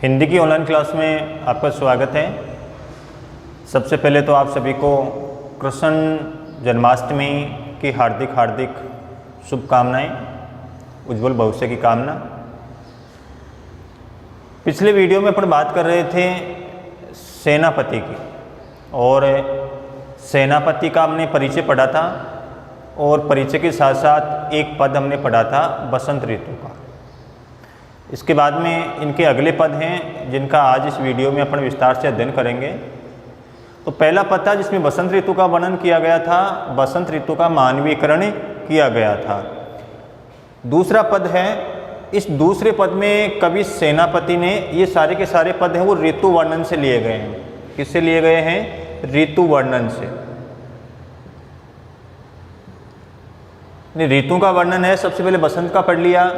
हिंदी की online class में आपका स्वागत है। सबसे पहले तो आप सभी को कृष्ण जन्माष्टमी की हार्दिक शुभकामनाएं, उज्जवल भविष्य की कामना। पिछले वीडियो में अपन बात कर रहे थे सेनापति की, और सेनापति का हमने परिचय पढ़ा था, और परिचय के साथ साथ एक पद हमने पढ़ा था बसंत ऋतु का। इसके बाद में इनके अगले पद हैं जिनका आज इस वीडियो में अपन विस्तार से अध्ययन करेंगे। तो पहला पद था जिसमें बसंत ऋतु का वर्णन किया गया था, बसंत ऋतु का मानवीकरण किया गया था। दूसरा पद है, इस दूसरे पद में कवि सेनापति ने, ये सारे के सारे पद हैं वो ऋतु वर्णन से लिए गए हैं। किससे लिए गए हैं? ऋतु वर्णन से। ऋतु का वर्णन है, सबसे पहले बसंत का पढ़ लिया,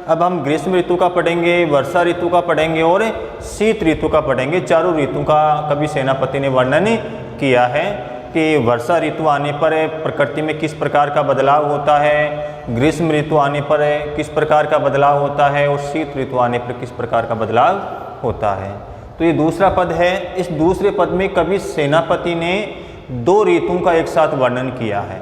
अब हम ग्रीष्म ऋतु का पढ़ेंगे, वर्षा ऋतु का पढ़ेंगे और शीत ऋतु का पढ़ेंगे। चारों ऋतु का कवि सेनापति ने वर्णन किया है कि वर्षा ऋतु आने पर प्रकृति में किस प्रकार का बदलाव होता है, ग्रीष्म ऋतु आने पर किस प्रकार का बदलाव होता है, और शीत ऋतु आने पर किस प्रकार का बदलाव होता है। तो ये दूसरा पद है। इस दूसरे पद में कवि सेनापति ने दो ऋतुओं का एक साथ वर्णन किया है।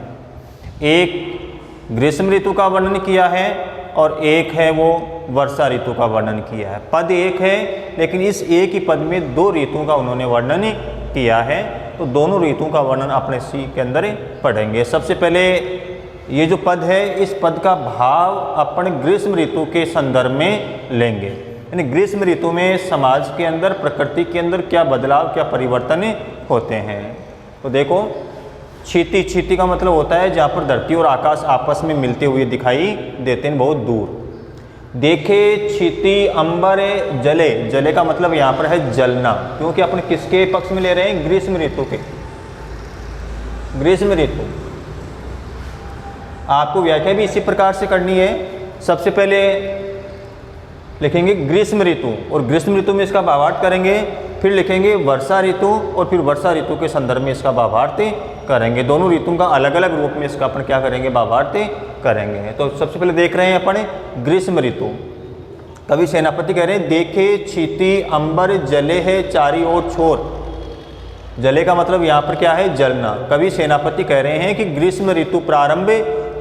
एक ग्रीष्म ऋतु का वर्णन किया है और एक है वो वर्षा ऋतु का वर्णन किया है। पद एक है, लेकिन इस एक ही पद में दो ऋतुओं का उन्होंने वर्णन किया है। तो दोनों ऋतुओं का वर्णन अपने सी के अंदर पढ़ेंगे। सबसे पहले ये जो पद है, इस पद का भाव अपन ग्रीष्म ऋतु के संदर्भ में लेंगे। यानी ग्रीष्म ऋतु में समाज के अंदर, प्रकृति के अंदर क्या बदलाव, क्या परिवर्तन होते हैं। तो देखो, क्षिति, क्षिति का मतलब होता है जहाँ पर धरती और आकाश आपस में मिलते हुए दिखाई देते हैं बहुत दूर। देखे क्षिति अंबर जले, जले का मतलब यहाँ पर है जलना, क्योंकि अपन किसके पक्ष में ले रहे हैं? ग्रीष्म ऋतु के। ग्रीष्म ऋतु आपको व्याख्या भी इसी प्रकार से करनी है। सबसे पहले लिखेंगे ग्रीष्म ऋतु, और ग्रीष्म ऋतु में इसका भावार्थ करेंगे। फिर लिखेंगे वर्षा ऋतु, और फिर वर्षा ऋतु के संदर्भ में इसका भावार्थ करेंगे। दोनों ऋतुओं का अलग अलग रूप में इसका अपन क्या करेंगे? भावार्थ करेंगे। तो सबसे पहले देख रहे हैं अपन ग्रीष्म ऋतु। कवि सेनापति कह रहे हैं, देखे क्षिति अंबर जले है चारी ओर छोर। जले का मतलब यहाँ पर क्या है? जलना। कवि सेनापति कह रहे हैं कि ग्रीष्म ऋतु प्रारंभ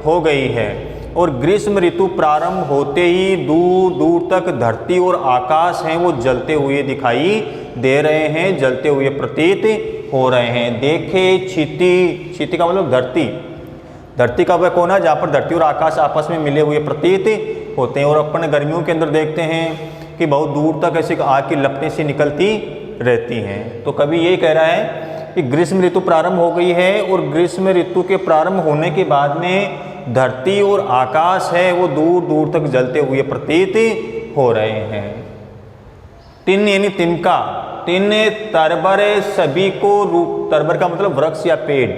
हो गई है, और ग्रीष्म ऋतु प्रारंभ होते ही दूर दूर तक धरती और आकाश हैं वो जलते हुए दिखाई दे रहे हैं, जलते हुए प्रतीत हो रहे हैं। देखे क्षिति, क्षिति का मतलब धरती, धरती का वह कोना जहाँ पर धरती और आकाश आपस में मिले हुए प्रतीत होते हैं। और अपन गर्मियों के अंदर देखते हैं कि बहुत दूर तक ऐसी आग की लपटें सी निकलती रहती हैं। तो कवि यही कह रहा है कि ग्रीष्म ऋतु प्रारंभ हो गई है, और ग्रीष्म ऋतु के प्रारंभ होने के बाद में धरती और आकाश है वो दूर दूर तक जलते हुए प्रतीत हो रहे हैं। तिन यानी तिनका, तिन तरबर सभी को रूप, तरबर का मतलब वृक्ष या पेड़,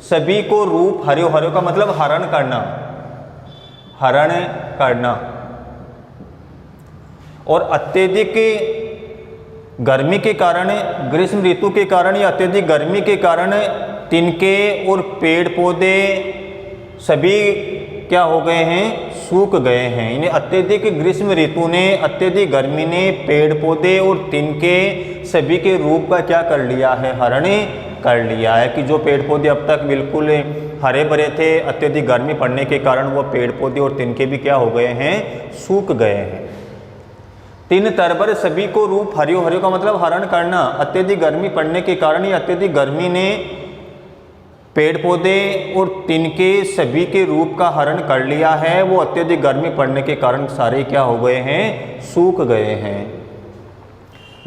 सभी को रूप, हर्यो, हर्यो का मतलब हरण करना, हरण करना। और अत्यधिक गर्मी के कारण, ग्रीष्म ऋतु के कारण या अत्यधिक गर्मी के कारण तिनके और पेड़ पौधे सभी क्या हो गए हैं? सूख गए हैं। इन्हें अत्यधिक ग्रीष्म ऋतु ने, अत्यधिक गर्मी ने पेड़ पौधे और तिनके सभी के रूप का क्या कर लिया है? हरण कर लिया है। कि जो पेड़ पौधे अब तक बिल्कुल हरे भरे थे, अत्यधिक गर्मी पड़ने के कारण वो पेड़ पौधे और तिनके भी क्या हो गए हैं? सूख गए हैं। तीन तरबर सभी को रूप, हरियो, हरियो का मतलब हरण करना। अत्यधिक गर्मी पड़ने के कारण या अत्यधिक गर्मी ने पेड़ पौधे और तिनके सभी के रूप का हरण कर लिया है। वो अत्यधिक गर्मी पड़ने के कारण सारे क्या हो गए हैं? सूख गए हैं।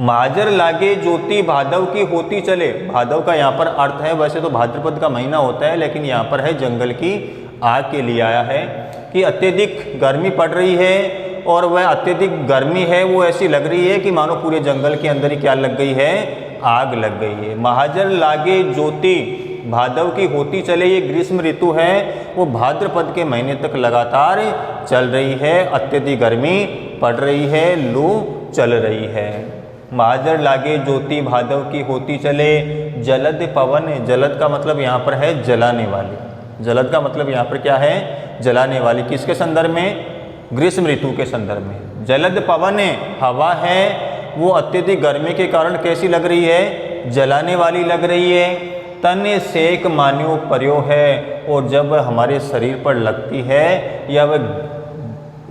माजर लागे ज्योति भादव की होती चले। भादव का यहाँ पर अर्थ है, वैसे तो भाद्रपद का महीना होता है, लेकिन यहाँ पर है जंगल की आग के लिए आया है कि अत्यधिक गर्मी पड़ रही है, और वह अत्यधिक गर्मी है वो ऐसी लग रही है कि मानो पूरे जंगल के अंदर ही क्या लग गई है? आग लग गई है। महाजर लागे ज्योति भादव की होती चले, ये ग्रीष्म ऋतु है वो भाद्रपद के महीने तक लगातार चल रही है। अत्यधिक गर्मी पड़ रही है, लू चल रही है। महाजर लागे ज्योति भादव की होती चले, जलद पवन, जलद का मतलब यहाँ पर है जलाने वाली। जलद का मतलब यहाँ पर क्या है? जलाने वाली। किसके संदर्भ में? ग्रीष्म ऋतु के संदर्भ में। जलद पवन हवा है वो अत्यधिक गर्मी के कारण कैसी लग रही है, जलाने वाली लग रही है। तन सेक मान्यो पर्यो है, और जब हमारे शरीर पर लगती है या वह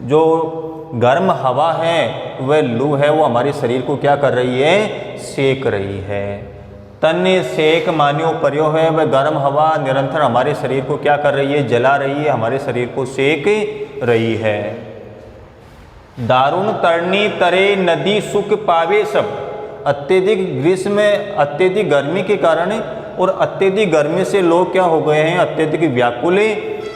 जो गर्म हवा है वह लू है वो हमारे शरीर को क्या कर रही है, सेक रही है। तन सेक मान्यो पर्यो है, वह गर्म हवा निरंतर हमारे शरीर को क्या कर रही है, जला रही है, हमारे शरीर को सेक रही है। दारुण तरणी तरे नदी सुख पावे सब, अत्यधिक ग्रीष्म अत्यधिक गर्मी के कारण और अत्यधिक गर्मी से लोग क्या हो गए हैं, अत्यधिक व्याकुल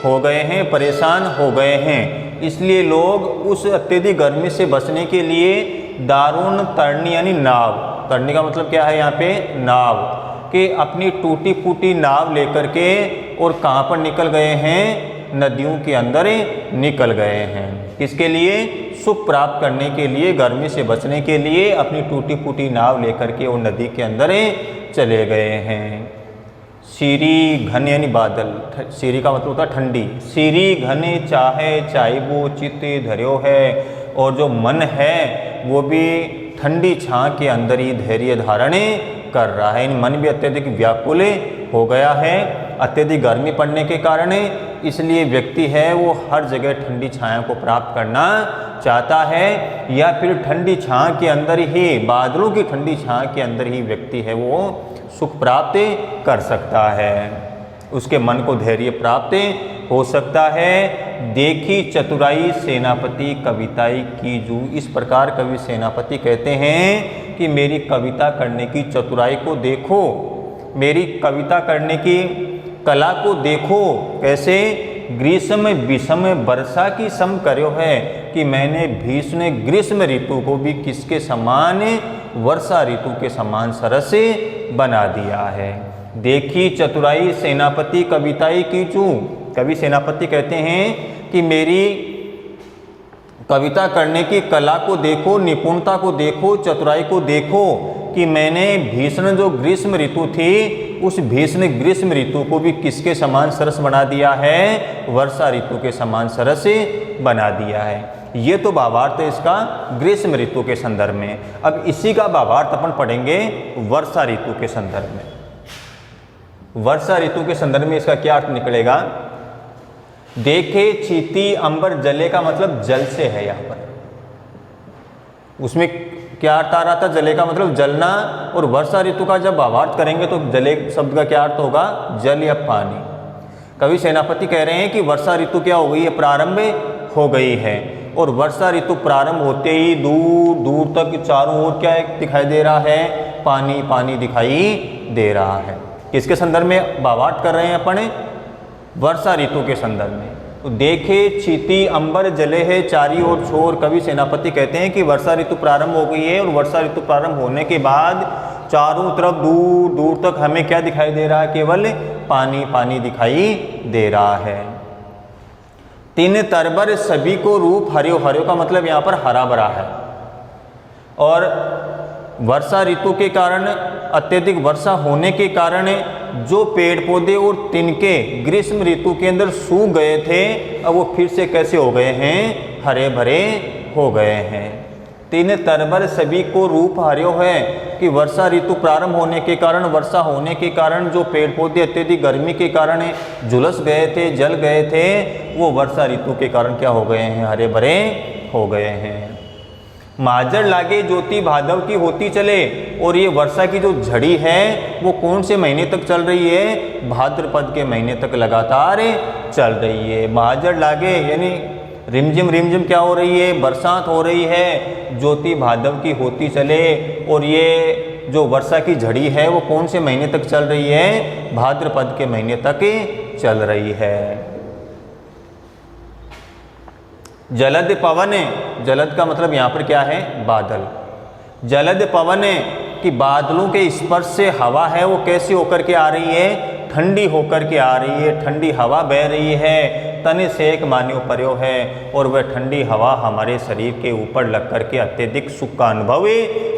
हो गए हैं, परेशान हो गए हैं। इसलिए लोग उस अत्यधिक गर्मी से बचने के लिए दारुण तरणी यानी नाव, तरणी का मतलब क्या है यहाँ पे, नाव, कि अपनी टूटी फूटी नाव लेकर के और कहाँ पर निकल गए हैं, नदियों के अंदर निकल गए हैं। किसके लिए, सुख प्राप्त करने के लिए, गर्मी से बचने के लिए अपनी टूटी फूटी नाव लेकर के वो नदी के अंदर चले गए हैं। सीरी घन यानी बादल, सीरी का मतलब होता है ठंडी। सीरी घने चाहे चाइबो चित्त धर्यो है, और जो मन है वो भी ठंडी छां के अंदर ही धैर्य धारण कर रहा है। मन भी अत्यधिक व्याकुल हो गया है अत्यधिक गर्मी पड़ने के कारण, इसलिए व्यक्ति है वो हर जगह ठंडी छाया को प्राप्त करना चाहता है, या फिर ठंडी छां के अंदर ही, बादलों की ठंडी छां के अंदर ही व्यक्ति है वो सुख प्राप्त कर सकता है, उसके मन को धैर्य प्राप्त हो सकता है। देखी चतुराई सेनापति कविताई कीजू, इस प्रकार कवि सेनापति कहते हैं कि मेरी कविता करने की चतुराई को देखो, मेरी कविता करने की कला को देखो। कैसे, ग्रीष्म विषम वर्षा की सम कर्यो है, कि मैंने भीषण ग्रीष्म ऋतु को भी किसके समान, वर्षा ऋतु के समान सरस बना दिया है। देखी चतुराई सेनापति कविताई कीचू, कवि सेनापति कहते हैं कि मेरी कविता करने की कला को देखो, निपुणता को देखो, चतुराई को देखो, कि मैंने भीषण जो ग्रीष्म ऋतु थी उस भीषण ग्रीष्म ऋतु को भी किसके समान सरस बना दिया है, वर्षा ऋतु के समान सरस बना दिया है। ये तो भावार्थ है इसका ग्रीष्म ऋतु के संदर्भ में। अब इसी का भावार्थ अपन पढ़ेंगे वर्षा ऋतु के संदर्भ में। वर्षा ऋतु के संदर्भ में इसका क्या अर्थ निकलेगा, देखे चीती अंबर जले का मतलब जल से है यहाँ पर, उसमें क्या अर्थ आ रहा था, जले का मतलब जलना, और वर्षा ऋतु का जब भावार्थ करेंगे तो जले शब्द का क्या अर्थ होगा, जल या पानी। कवि सेनापति कह रहे हैं कि वर्षा ऋतु क्या हो गई है, प्रारंभ हो गई है, और वर्षा ऋतु प्रारंभ होते ही दूर दूर तक चारों ओर क्या दिखाई दे रहा है, पानी पानी दिखाई दे रहा है। किसके संदर्भ में भावार्थ कर रहे हैं अपन, वर्षा ऋतु के संदर्भ में। तो देखे चीती अंबर जले है चारी ओर छोर, कवि सेनापति कहते हैं कि वर्षा ऋतु प्रारंभ हो गई है, और वर्षा ऋतु प्रारंभ होने के बाद चारों तरफ दूर दूर तक हमें क्या दिखाई दे रहा है, केवल पानी पानी दिखाई दे रहा है। तीन तरबर सभी को रूप हरियो, हरियो का मतलब यहाँ पर हरा भरा है, और वर्षा ऋतु के कारण अत्यधिक वर्षा होने के कारण जो पेड़ पौधे और तिनके ग्रीष्म ऋतु के अंदर सूख गए थे, अब वो फिर से कैसे हो गए हैं, हरे भरे हो गए हैं। तीन तरबर सभी को रूप हरियो है, कि वर्षा ऋतु प्रारंभ होने के कारण, वर्षा होने के कारण जो पेड़ पौधे अत्यधिक गर्मी के कारण झुलस गए थे, जल गए थे, वो वर्षा ऋतु के कारण क्या हो गए हैं, हरे भरे हो गए हैं। माजर लागे ज्योति भादव की होती चले, और ये वर्षा की जो झड़ी है वो कौन से महीने तक चल रही है, भाद्रपद के महीने तक लगातार चल रही है। माजर लागे यानी रिमझिम रिमझिम क्या हो रही है, बरसात हो रही है, ज्योति भादव की होती चले, और ये जो वर्षा की झड़ी है वो कौन से महीने तक चल रही है, भाद्रपद के महीने तक चल रही है। जलद पवन, जलद का मतलब यहाँ पर क्या है, बादल। जलद पवन कि बादलों के स्पर्श से हवा है वो कैसी होकर के आ रही है, ठंडी होकर के आ रही है, ठंडी हवा बह रही है। तन सेक मान्यो पर्यो है, और वह ठंडी हवा हमारे शरीर के ऊपर लग कर के अत्यधिक सुख का अनुभव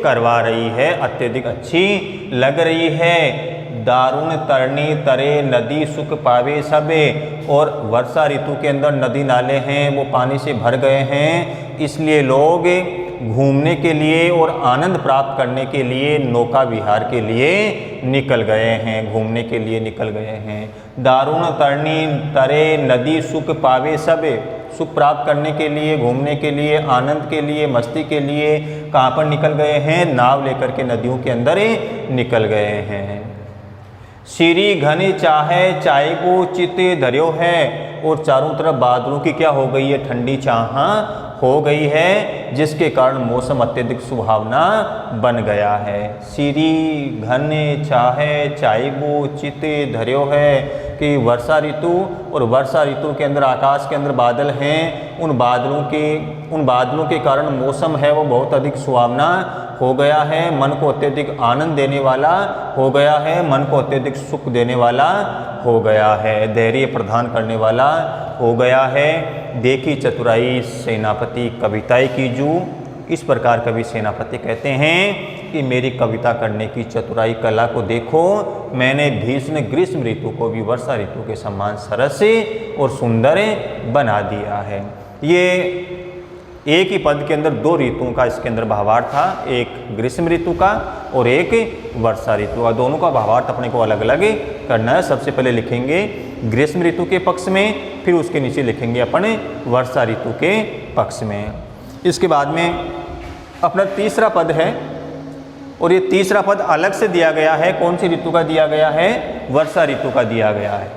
करवा रही है, अत्यधिक अच्छी लग रही है। दारुण तरणी तरे नदी सुख पावे सबे, और वर्षा ऋतु के अंदर नदी नाले हैं वो पानी से भर गए हैं, इसलिए लोग घूमने के लिए और आनंद प्राप्त करने के लिए नौका विहार के लिए निकल गए हैं, घूमने के लिए निकल गए हैं। दारुण तरणी तरे नदी सुख पावे सब, सुख प्राप्त करने के लिए, घूमने के लिए, आनंद के लिए, मस्ती के लिए कहाँ पर निकल गए हैं? नाव लेकर के नदियों के अंदर निकल गए हैं। श्री घनी चाहे चाय को चित धर्यो है, और चारों तरफ बादलों की क्या हो गई है? ठंडी चाह हो गई है, जिसके कारण मौसम अत्यधिक सुहावना बन गया है। श्री घने चाहे चाइबो चित धर्यो है, कि वर्षा ऋतु, और वर्षा ऋतु के अंदर आकाश के अंदर बादल हैं, उन बादलों के कारण मौसम है वो बहुत अधिक सुहावना हो गया है, मन को अत्यधिक आनंद देने वाला हो गया है, मन को अत्यधिक सुख देने वाला हो गया है, धैर्य प्रदान करने वाला हो गया है। देखी चतुराई सेनापति कविताएं कीजू, इस प्रकार कवि सेनापति कहते हैं कि मेरी कविता करने की चतुराई कला को देखो, मैंने भीषण ग्रीष्म ऋतु को भी वर्षा ऋतु के समान सरस और सुंदर बना दिया है। ये एक ही पद के अंदर दो ऋतुओं का इसके अंदर भावार्थ था, एक ग्रीष्म ऋतु का और एक वर्षा ऋतु का। दोनों का भावार्थ अपने को अलग अलग करना है। सबसे पहले लिखेंगे ग्रीष्म ऋतु के पक्ष में, फिर उसके नीचे लिखेंगे अपने वर्षा ऋतु के पक्ष में। इसके बाद में अपना तीसरा पद है, और ये तीसरा पद अलग से दिया गया है। कौन सी ऋतु का दिया गया है? वर्षा ऋतु का दिया गया है,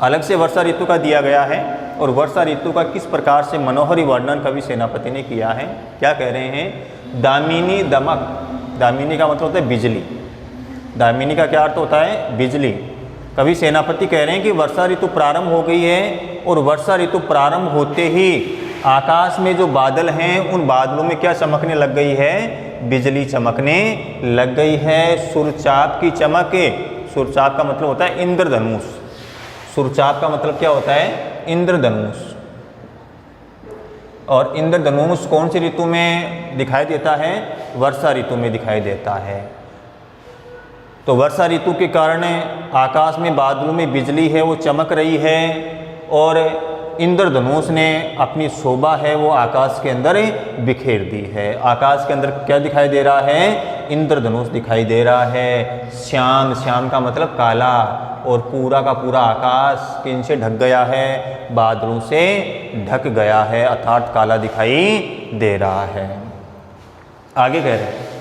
अलग से वर्षा ऋतु का दिया गया है। और वर्षा ऋतु का किस प्रकार से मनोहरी वर्णन कवि सेनापति ने किया है, क्या कह रहे हैं? दामिनी दमक, दामिनी का मतलब होता है बिजली, दामिनी का क्या अर्थ होता है? बिजली। कवि सेनापति कह रहे हैं कि वर्षा ऋतु प्रारंभ हो गई है, और वर्षा ऋतु प्रारंभ होते ही आकाश में जो बादल हैं उन बादलों में क्या चमकने लग गई है? बिजली चमकने लग गई है। सुरचाप की चमक, सुरचाप का मतलब होता है इंद्रधनुष, सुरचाप का मतलब क्या होता है? इंद्रधनुष। और इंद्रधनुष कौन सी ऋतु में दिखाई देता है? वर्षा ऋतु में दिखाई देता है। तो वर्षा ऋतु के कारण आकाश में बादलों में बिजली है वो चमक रही है, और इंद्रधनुष ने अपनी शोभा है वो आकाश के अंदर बिखेर दी है। आकाश के अंदर क्या दिखाई दे रहा है? इंद्रधनुष दिखाई दे रहा है। श्याम, श्याम का मतलब काला, और पूरा का पूरा आकाश किन से ढक गया है? बादलों से ढक गया है, अर्थात काला दिखाई दे रहा है। आगे कह रहे हैं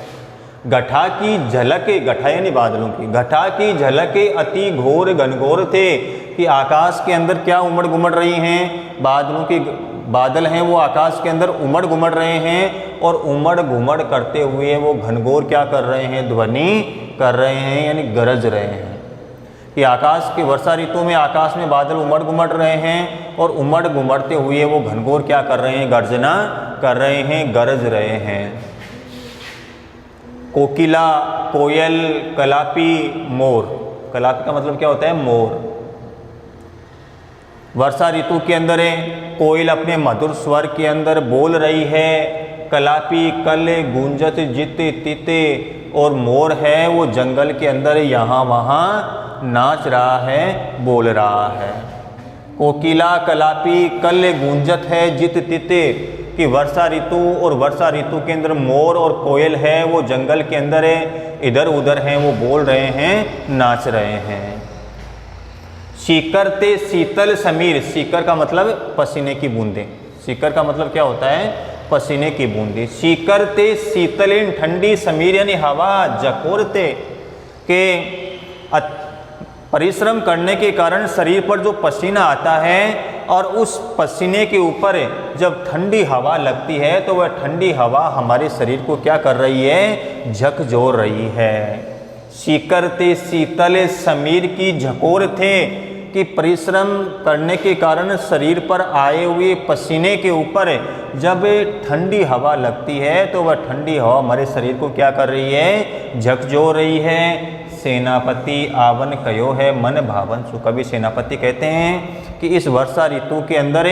घटा की झलक, घटा यानी बादलों की, घटा की झलक अति घोर घनघोर थे, कि आकाश के अंदर क्या उमड़ घुमड़ रही हैं? बादलों की, बादल हैं वो आकाश के अंदर उमड़ घुमड़ रहे हैं, और उमड़ घुमड़ करते हुए वो घनघोर क्या कर रहे हैं? ध्वनि कर रहे हैं, यानी गरज रहे हैं। कि आकाश की वर्षा ऋतु में आकाश में बादल उमड़ घुमड़ रहे हैं, और उमड़ घुमड़ते हुए वो घनघोर क्या कर रहे हैं? गर्जना कर रहे हैं, गरज रहे हैं। कोकिला, कोयल, कलापी, मोर, कलापी का मतलब क्या होता है? मोर। वर्षा ऋतु के अंदर कोयल अपने मधुर स्वर के अंदर बोल रही है, कलापी कल गूंजत जित तिते, और मोर है वो जंगल के अंदर यहाँ वहाँ नाच रहा है, बोल रहा है। कोकिला, कलापी, कल गूंजत है जित तिते, कि वर्षा ऋतु, और वर्षा ऋतु के अंदर मोर और कोयल है वो जंगल के अंदर इधर उधर हैं, वो बोल रहे हैं, नाच रहे हैं। सीकर ते शीतल समीर, सीकर का मतलब पसीने की बूंदें, सीकर का मतलब क्या होता है? पसीने की बूंदें। सीकर ते शीतलिन, ठंडी, समीर यानी हवा, जकोरते के परिश्रम करने के कारण शरीर पर जो पसीना आता है, और उस पसीने के ऊपर जब ठंडी हवा लगती है तो वह ठंडी हवा हमारे शरीर को क्या कर रही है? झकझोर रही है। सीकर ते शीतल समीर की झकोर थे, कि परिश्रम करने के कारण शरीर पर आए हुए पसीने के ऊपर जब ठंडी हवा लगती है तो वह ठंडी हवा हमारे शरीर को क्या कर रही है? झकझोर रही है। सेनापति आवन कयो है मन भावन सु, कवि सेनापति कहते हैं कि इस वर्षा ऋतु के अंदर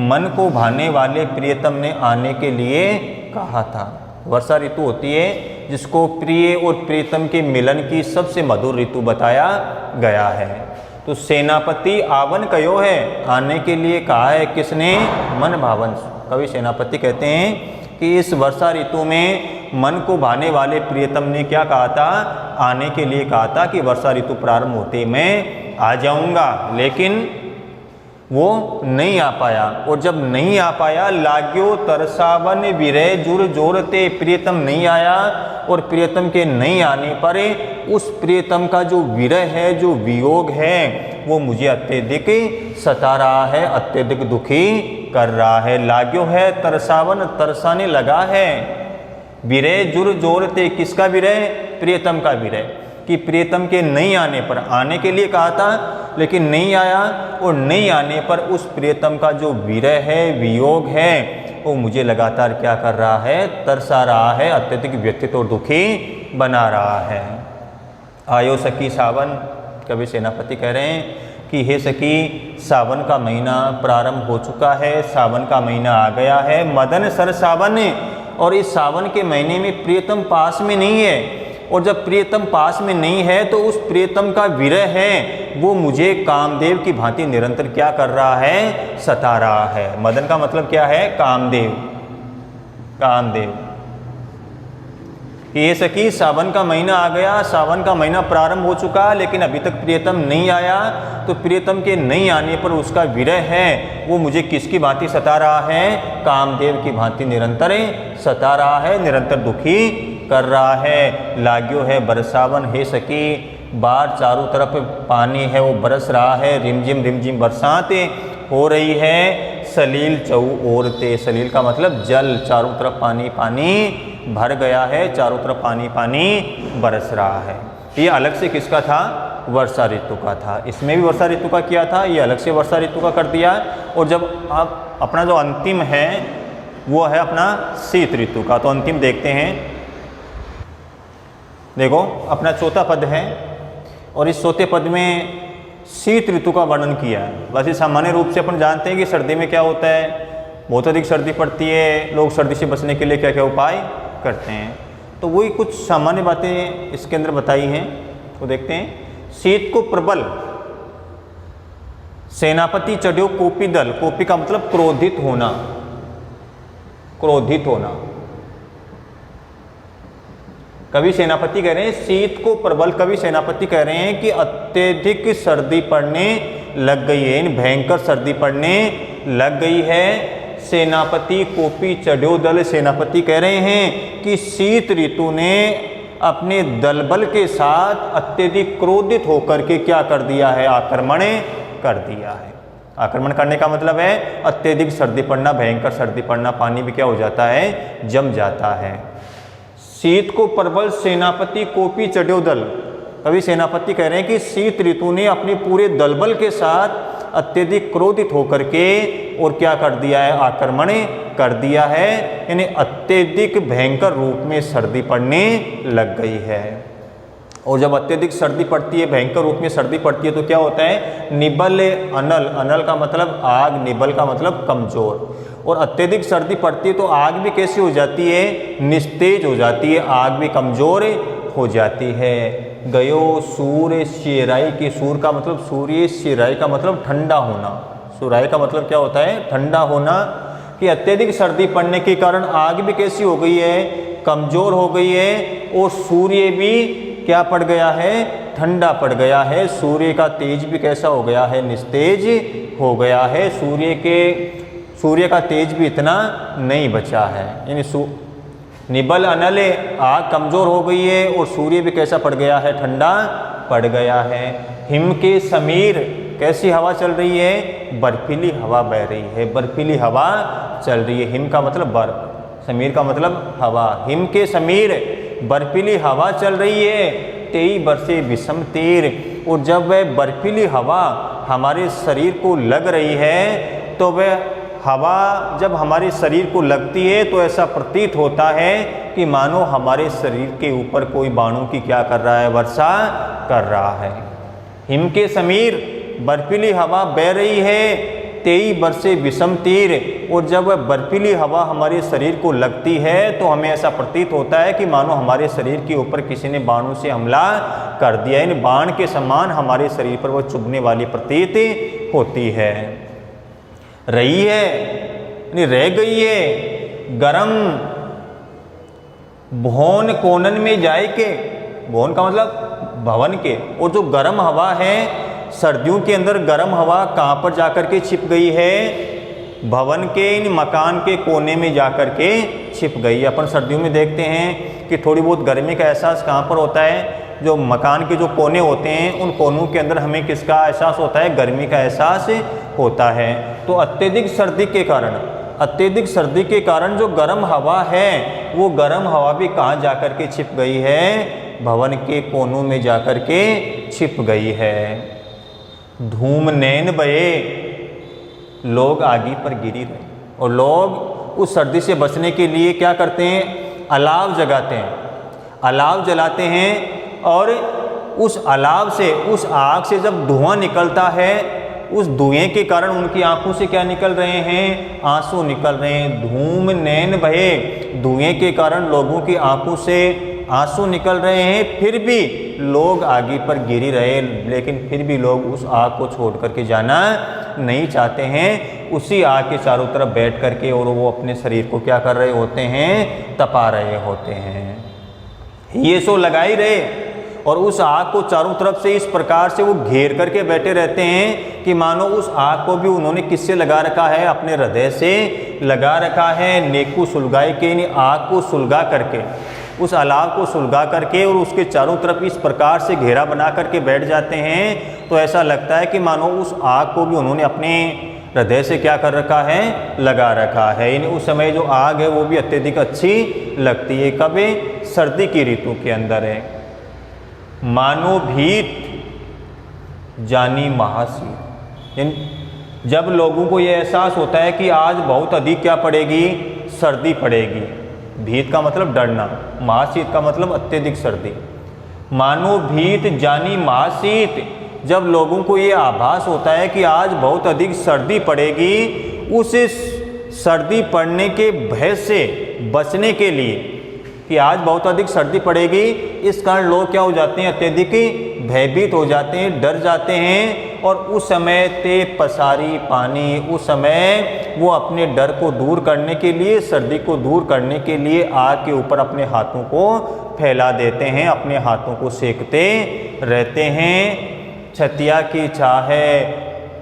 मन को भाने वाले प्रियतम ने आने के लिए कहा था। वर्षा ऋतु होती है जिसको प्रिय और प्रियतम के मिलन की सबसे मधुर ऋतु बताया गया है। तो सेनापति आवन कयो है, आने के लिए कहा है किसने? मन भावन सु। कवि सेनापति कहते हैं कि इस वर्षा ऋतु में मन को भाने वाले प्रियतम ने क्या कहा था, आने के लिए कहा था कि वर्षा ऋतु प्रारंभ होते मैं आ जाऊंगा, लेकिन वो नहीं आ पाया। और जब नहीं आ पाया, लाग्यो तरसावन विरह जुर जोरते, प्रियतम नहीं आया और प्रियतम के नहीं आने पर उस प्रियतम का जो विरह है, जो वियोग है, वो मुझे अत्यधिक सता रहा है, अत्यधिक दुखी कर रहा है। लाग्यो है तरसावन, तरसाने लगा है। विरह जुर जोरते, किसका विरह, प्रियतम का विरह, कि प्रियतम के नहीं आने पर, आने के लिए कहा था लेकिन नहीं आया, और नहीं आने पर उस प्रियतम का जो विरह है, वियोग है, वो मुझे लगातार क्या कर रहा है, तरसा रहा है, अत्यधिक व्यथित और दुखी बना रहा है। आयो सखी सावन, कवि सेनापति कह रहे हैं कि हे सखी, सावन का महीना प्रारंभ हो चुका है, सावन का महीना आ गया है, मदन सर सावन, और इस सावन के महीने में प्रियतम पास में नहीं है, और जब प्रियतम पास में नहीं है तो उस प्रियतम का विरह है, वो मुझे कामदेव की भांति निरंतर क्या कर रहा है, सता रहा है। मदन का मतलब क्या है, कामदेव, कामदेव। ये सखी, सावन का महीना आ गया, सावन का महीना प्रारंभ हो चुका, लेकिन अभी तक प्रियतम नहीं आया, तो प्रियतम के नहीं आने पर उसका विरह है, वो मुझे किसकी भांति सता रहा है, कामदेव की भांति निरंतर सता रहा है, निरंतर दुखी कर रहा है। लाग्यो है बरसावन, हे सखी, बाहर चारों तरफ पानी है, वो बरस रहा है, रिमझिम बरसात हो रही है। सलील चौ ओरते, सलील का मतलब जल, चारों तरफ पानी पानी भर गया है, चारों तरफ पानी पानी बरस रहा है। ये अलग से किसका था, वर्षा ऋतु का था। इसमें भी वर्षा ऋतु का किया था, ये अलग से वर्षा ऋतु का कर दिया। और जब आप अपना जो अंतिम है वो है अपना शीत ऋतु का, तो अंतिम देखते हैं। देखो, अपना चौथा पद है और इस चौथे पद में शीत ऋतु का वर्णन किया है। वैसे सामान्य रूप से अपन जानते हैं कि सर्दी में क्या होता है, बहुत अधिक सर्दी पड़ती है, लोग सर्दी से बचने के लिए क्या क्या उपाय करते हैं, तो वही कुछ सामान्य बातें इसके अंदर बताई हैं, तो देखते हैं। शीत को प्रबल, सेनापति चढ़ो कोपी दल, कोपी का मतलब क्रोधित होना, क्रोधित होना। कवि सेनापति कह रहे हैं शीत को प्रबल, कवि सेनापति कह रहे हैं कि अत्यधिक सर्दी पड़ने लग गई है, इन भयंकर सर्दी पड़ने लग गई है। सेनापति कोपी चढ़ो दल, सेनापति कह रहे हैं कि शीत ऋतु ने अपने दलबल के साथ अत्यधिक क्रोधित होकर के क्या कर दिया है, आक्रमण कर दिया है। आक्रमण करने का मतलब है अत्यधिक सर्दी पड़ना, भयंकर सर्दी पड़ना, पानी भी क्या हो जाता है, जम जाता है। शीत को प्रबल सेनापति कोपी चढ़ो दल, कवि सेनापति कह रहे हैं कि शीत ऋतु ने अपने पूरे दलबल के साथ अत्यधिक क्रोधित होकर के और क्या कर दिया है, आक्रमण कर दिया है, यानी अत्यधिक भयंकर रूप में सर्दी पड़ने लग गई है। और जब अत्यधिक सर्दी पड़ती है, भयंकर रूप में सर्दी पड़ती है, तो क्या होता है, निबल अनल, अनल का मतलब आग, निबल का मतलब कमजोर, और अत्यधिक सर्दी पड़ती है तो आग भी कैसी हो जाती है, निस्तेज हो जाती है, आग भी कमजोर हो जाती है। गयो सूर्य शिराई की, सूर का मतलब सूर्य, शिराई का मतलब ठंडा होना, सुराई का मतलब क्या होता है, ठंडा होना, कि अत्यधिक सर्दी पड़ने के कारण आग भी कैसी हो गई है, कमजोर हो गई है, और सूर्य भी क्या पड़ गया है, ठंडा पड़ गया है। सूर्य का तेज भी कैसा हो गया है, निस्तेज हो गया है। सूर्य का तेज भी इतना नहीं बचा है, यानी निबल अनल, आग कमज़ोर हो गई है और सूर्य भी कैसा पड़ गया है, ठंडा पड़ गया है। हिम के समीर, कैसी हवा चल रही है, बर्फीली हवा बह रही है, बर्फीली हवा चल रही है। हिम का मतलब बर्फ, समीर का मतलब हवा। हिम के समीर, बर्फीली हवा चल रही है। तेई बरसे विषम तीर, और जब वह बर्फीली हवा हमारे शरीर को लग रही है, तो वह हवा जब हमारे शरीर को लगती है तो ऐसा प्रतीत होता है कि मानो हमारे शरीर के ऊपर कोई बाणों की क्या कर रहा है, वर्षा कर रहा है। हिम के समीर, बर्फीली हवा बह रही है। तेई बरसे विषम तीर, और जब वह बर्फीली हवा हमारे शरीर को लगती है तो हमें ऐसा प्रतीत होता है कि मानो हमारे शरीर के ऊपर किसी ने बाणों से हमला कर दिया, इन बाण के समान हमारे शरीर पर वह चुभने वाली प्रतीत होती है। रही है यानी रह गई है, गरम भवन कोनन में जाए के, भवन का मतलब भवन के, और जो गर्म हवा है सर्दियों के अंदर गर्म हवा कहाँ पर जाकर के छिप गई है, भवन के मकान के कोने में जाकर के छिप गई है। अपन सर्दियों में देखते हैं कि थोड़ी बहुत गर्मी का एहसास कहाँ पर होता है, जो मकान के जो कोने होते हैं उन कोनों के अंदर हमें किसका एहसास होता है, गर्मी का एहसास होता है। तो अत्यधिक सर्दी के कारण जो गर्म हवा है वो गर्म हवा भी कहाँ जाकर के छिप गई है, भवन के कोनों में जाकर के छिप गई है। धूम नैन बहे, लोग आगी पर गिरी रहे, और लोग उस सर्दी से बचने के लिए क्या करते हैं, अलाव जगाते हैं, अलाव जलाते हैं, और उस अलाव से, उस आग से जब धुआं निकलता है, उस धुएं के कारण उनकी आंखों से क्या निकल रहे हैं, आंसू निकल रहे हैं। धूम नैन बहे, धुएं के कारण लोगों की आंखों से आंसू निकल रहे हैं, फिर भी लोग आगे पर गिरी रहे, लेकिन फिर भी लोग उस आग को छोड़ करके जाना नहीं चाहते हैं। उसी आग के चारों तरफ बैठ करके और वो अपने शरीर को क्या कर रहे होते हैं, तपा रहे होते हैं। ये सो लगा ही रहे, और उस आग को चारों तरफ से इस प्रकार से वो घेर करके बैठे रहते हैं कि मानो उस आग को भी उन्होंने किससे लगा रखा है, अपने हृदय से लगा रखा है। नेकु सुलगाई के, आग को सुलगा करके, उस अलाव को सुलगा करके और उसके चारों तरफ इस प्रकार से घेरा बना करके बैठ जाते हैं, तो ऐसा लगता है कि मानो उस आग को भी उन्होंने अपने हृदय से क्या कर रखा है, लगा रखा है। यानी उस समय जो आग है वो भी अत्यधिक अच्छी लगती है। कब? सर्दी की ऋतु के अंदर है। मानो भीत जानी महासी, जब लोगों को ये एहसास होता है कि आज बहुत अधिक क्या पड़ेगी, सर्दी पड़ेगी। भीत का मतलब डरना, महाशीत का मतलब अत्यधिक सर्दी। मानो भीत जानी महाशीत, जब लोगों को ये आभास होता है कि आज बहुत अधिक सर्दी पड़ेगी, उस सर्दी पड़ने के भय से बचने के लिए कि आज बहुत अधिक सर्दी पड़ेगी, इस कारण लोग क्या हो जाते हैं, अत्यधिक भयभीत हो जाते हैं, डर जाते हैं। और उस समय ते पसारी पानी, उस समय वो अपने डर को दूर करने के लिए, सर्दी को दूर करने के लिए आग के ऊपर अपने हाथों को फैला देते हैं, अपने हाथों को सेकते रहते हैं। छतिया की चाहे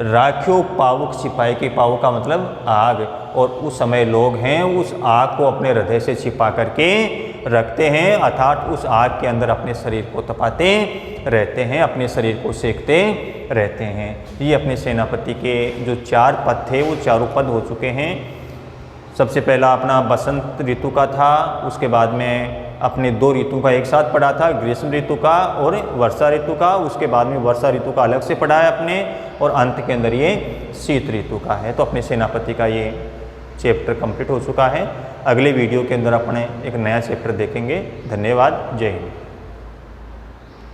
राख्यो पावक सिपाही की, पावक का मतलब आग, और उस समय लोग हैं उस आग को अपने हृदय से छिपा करके रखते हैं, अर्थात उस आग के अंदर अपने शरीर को तपाते रहते हैं, अपने शरीर को सेकते रहते हैं। ये अपने सेनापति के जो 4 पद थे वो चारों पद हो चुके हैं। सबसे पहला अपना बसंत ऋतु का था, उसके बाद में अपने 2 ऋतु का एक साथ पढ़ा था, ग्रीष्म ऋतु का और वर्षा ऋतु का। उसके बाद में वर्षा ऋतु का अलग से पढ़ा है अपने, और अंत के अंदर ये शीत ऋतु का है। तो अपने सेनापति का ये चैप्टर कंप्लीट हो चुका है। अगले वीडियो के अंदर अपने एक नया चैप्टर देखेंगे। धन्यवाद। जय हिंद।